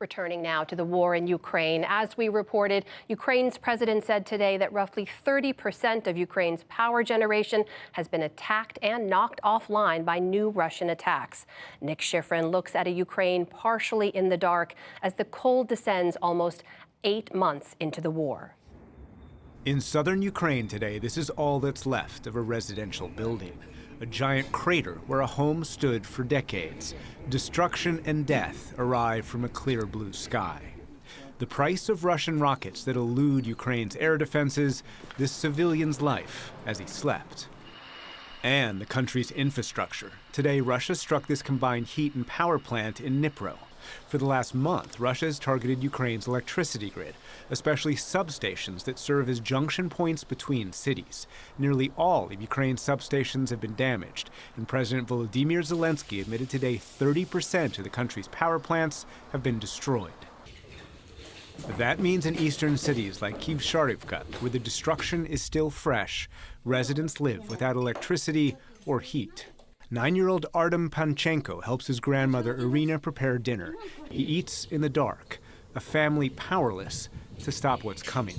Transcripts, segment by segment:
Returning now to the war in Ukraine. As we reported, Ukraine's president said today that roughly 30% of Ukraine's power generation has been attacked and knocked offline by new Russian attacks. Nick Schifrin looks at a Ukraine partially in the dark as the cold descends almost 8 months into the war. In southern Ukraine today, this is all that's left of a residential building. A giant crater where a home stood for decades. Destruction and death arrive from a clear blue sky. The price of Russian rockets that elude Ukraine's air defenses, this civilian's life as he slept. And the country's infrastructure. Today, Russia struck this combined heat and power plant in Dnipro. For the last month, Russia has targeted Ukraine's electricity grid, especially substations that serve as junction points between cities. Nearly all of Ukraine's substations have been damaged, and President Volodymyr Zelensky admitted today 30% of the country's power plants have been destroyed. That means in eastern cities like Kyiv-Sharivka, where the destruction is still fresh, residents live without electricity or heat. 9-year-old Artem Panchenko helps his grandmother Irina prepare dinner. He eats in the dark, a family powerless to stop what's coming.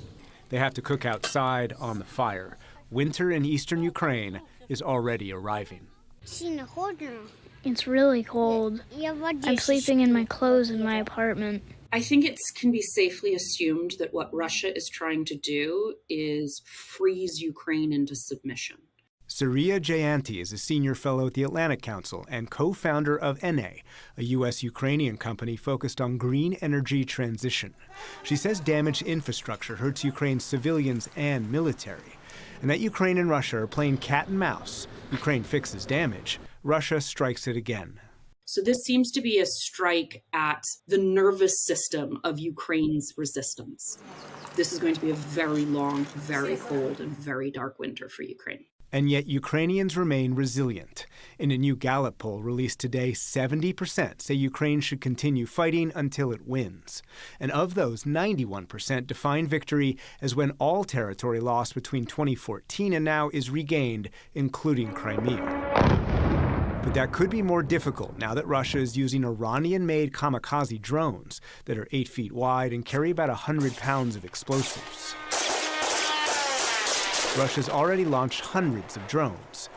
They have to cook outside on the fire. Winter in eastern Ukraine is already arriving. It's really cold. I'm sleeping in my clothes in my apartment. I think it can be safely assumed that what Russia is trying to do is freeze Ukraine into submission. Suriya Jayanti is a senior fellow at the Atlantic Council and co-founder of NA, a U.S.-Ukrainian company focused on green energy transition. She says damaged infrastructure hurts Ukraine's civilians and military, and that Ukraine and Russia are playing cat and mouse. Ukraine fixes damage, Russia strikes it again. So this seems to be a strike at the nervous system of Ukraine's resistance. This is going to be a very long, very cold, and very dark winter for Ukraine. And yet Ukrainians remain resilient. In a new Gallup poll released today, 70% say Ukraine should continue fighting until it wins. And of those, 91% define victory as when all territory lost between 2014 and now is regained, including Crimea. But that could be more difficult now that Russia is using Iranian-made kamikaze drones that are 8 feet wide and carry about 100 pounds of explosives. Russia's already launched hundreds of drones.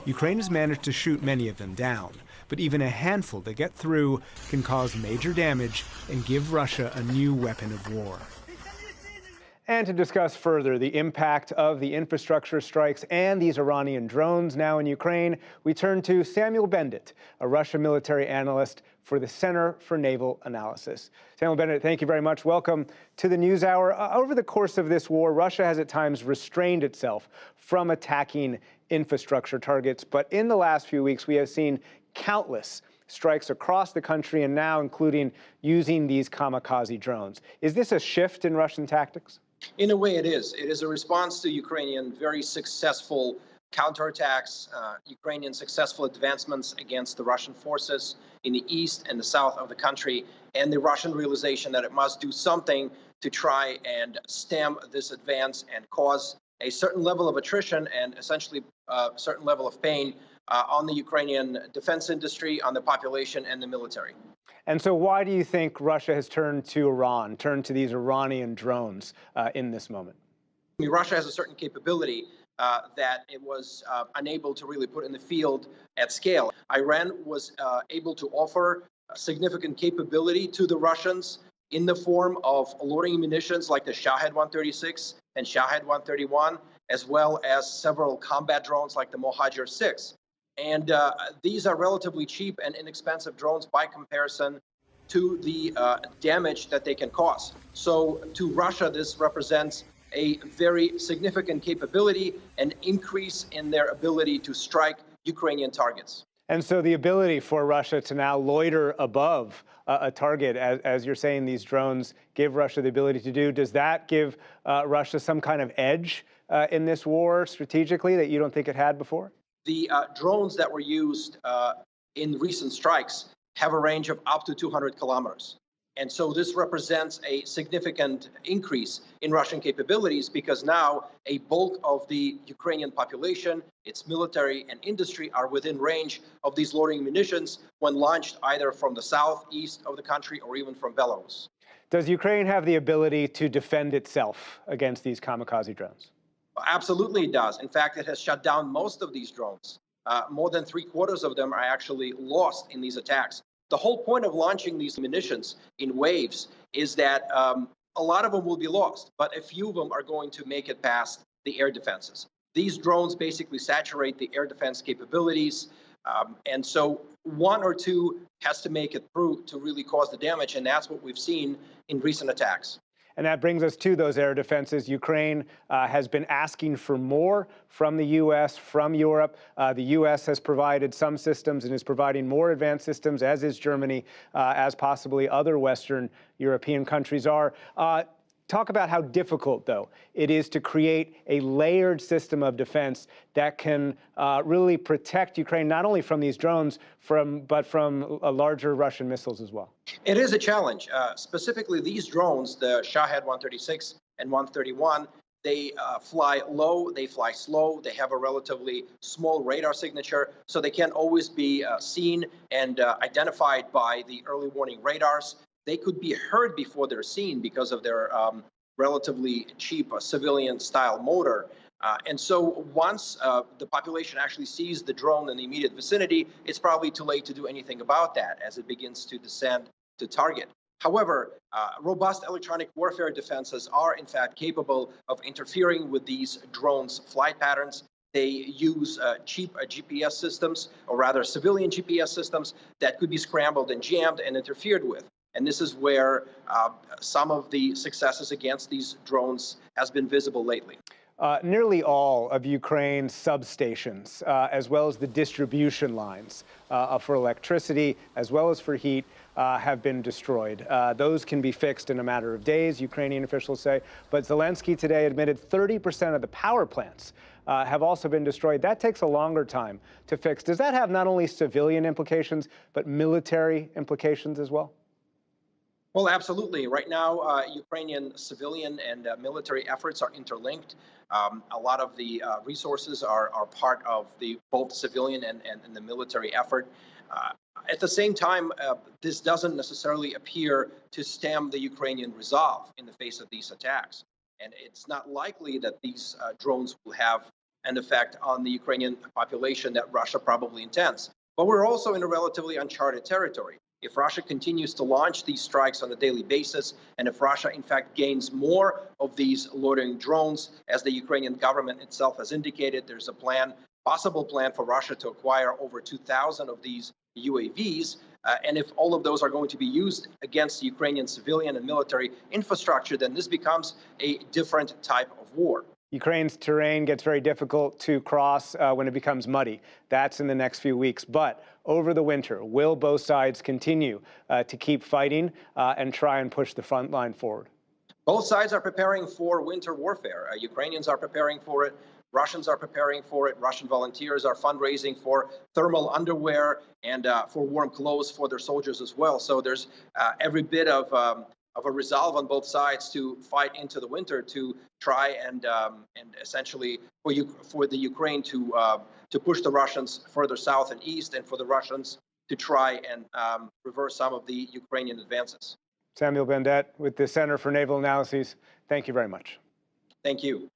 Ukraine has managed to shoot many of them down, but even a handful that get through can cause major damage and give Russia a new weapon of war. And to discuss further the impact of the infrastructure strikes and these Iranian drones now in Ukraine, we turn to Samuel Bendit, a Russian military analyst for the Center for Naval Analysis. Samuel Bendit, thank you very much. Welcome to the NewsHour. Over the course of this war, Russia has at times restrained itself from attacking infrastructure targets. But in the last few weeks, we have seen countless strikes across the country and now including using these kamikaze drones. Is this a shift in Russian tactics? In a way, it is. It is a response to Ukrainian very successful counterattacks, Ukrainian successful advancements against the Russian forces in the east and the south of the country, and the Russian realization that it must do something to try and stem this advance and cause a certain level of attrition and essentially a certain level of pain on the Ukrainian defense industry, on the population and the military. And so why do you think Russia has turned to Iran, turned to these Iranian drones in this moment? I mean, Russia has a certain capability that it was unable to really put in the field at scale. Iran was able to offer significant capability to the Russians in the form of loitering munitions like the Shahed 136 and Shahed 131, as well as several combat drones like the Mohajer 6. And these are relatively cheap and inexpensive drones by comparison to the damage that they can cause. So to Russia, this represents a very significant capability and increase in their ability to strike Ukrainian targets. And so the ability for Russia to now loiter above a target, as you're saying, these drones give Russia the ability to do, does that give Russia some kind of edge in this war strategically that you don't think it had before? The drones that were used in recent strikes have a range of up to 200 kilometers. And so this represents a significant increase in Russian capabilities because now a bulk of the Ukrainian population, its military and industry are within range of these loitering munitions when launched either from the southeast of the country or even from Belarus. Does Ukraine have the ability to defend itself against these kamikaze drones? Absolutely it does. In fact, it has shut down most of these drones. More than 3/4 of them are actually lost in these attacks. The whole point of launching these munitions in waves is that a lot of them will be lost, but a few of them are going to make it past the air defenses. These drones basically saturate the air defense capabilities, and so one or two has to make it through to really cause the damage, and that's what we've seen in recent attacks. And that brings us to those air defenses. Ukraine has been asking for more from the U.S., from Europe. The U.S. has provided some systems and is providing more advanced systems, as is Germany, as possibly other Western European countries are. Talk about how difficult, though, it is to create a layered system of defense that can really protect Ukraine, not only from these drones, but from larger Russian missiles as well. It is a challenge. Specifically, these drones, the Shahed 136 and 131, they fly low, they fly slow, they have a relatively small radar signature, so they can't always be seen and identified by the early warning radars. They could be heard before they're seen because of their relatively cheap civilian-style motor. And so once the population actually sees the drone in the immediate vicinity, it's probably too late to do anything about that as it begins to descend to target. However, robust electronic warfare defenses are in fact capable of interfering with these drones' flight patterns. They use cheap GPS systems, or rather civilian GPS systems, that could be scrambled and jammed and interfered with. And this is where some of the successes against these drones has been visible lately. Nearly all of Ukraine's substations, as well as the distribution lines for electricity, as well as for heat, have been destroyed. Those can be fixed in a matter of days, Ukrainian officials say. But Zelensky today admitted 30% of the power plants have also been destroyed. That takes a longer time to fix. Does that have not only civilian implications, but military implications as well? Well, absolutely. Right now, Ukrainian civilian and military efforts are interlinked. A lot of the resources are part of the both civilian and the military effort. At the same time, this doesn't necessarily appear to stem the Ukrainian resolve in the face of these attacks. And it's not likely that these drones will have an effect on the Ukrainian population that Russia probably intends. But we're also in a relatively uncharted territory. If Russia continues to launch these strikes on a daily basis, and if Russia, in fact, gains more of these loitering drones, as the Ukrainian government itself has indicated, there's a plan, possible plan for Russia to acquire over 2,000 of these UAVs. And if all of those are going to be used against Ukrainian civilian and military infrastructure, then this becomes a different type of war. Ukraine's terrain gets very difficult to cross when it becomes muddy. That's in the next few weeks. But over the winter, will both sides continue to keep fighting and try and push the front line forward? Both sides are preparing for winter warfare. Ukrainians are preparing for it. Russians are preparing for it. Russian volunteers are fundraising for thermal underwear and for warm clothes for their soldiers as well. So there's every bit of a resolve on both sides to fight into the winter to try and essentially for the Ukraine to push the Russians further south and east, and for the Russians to try and reverse some of the Ukrainian advances. Samuel Bendet with the Center for Naval Analyses, thank you very much. Thank you.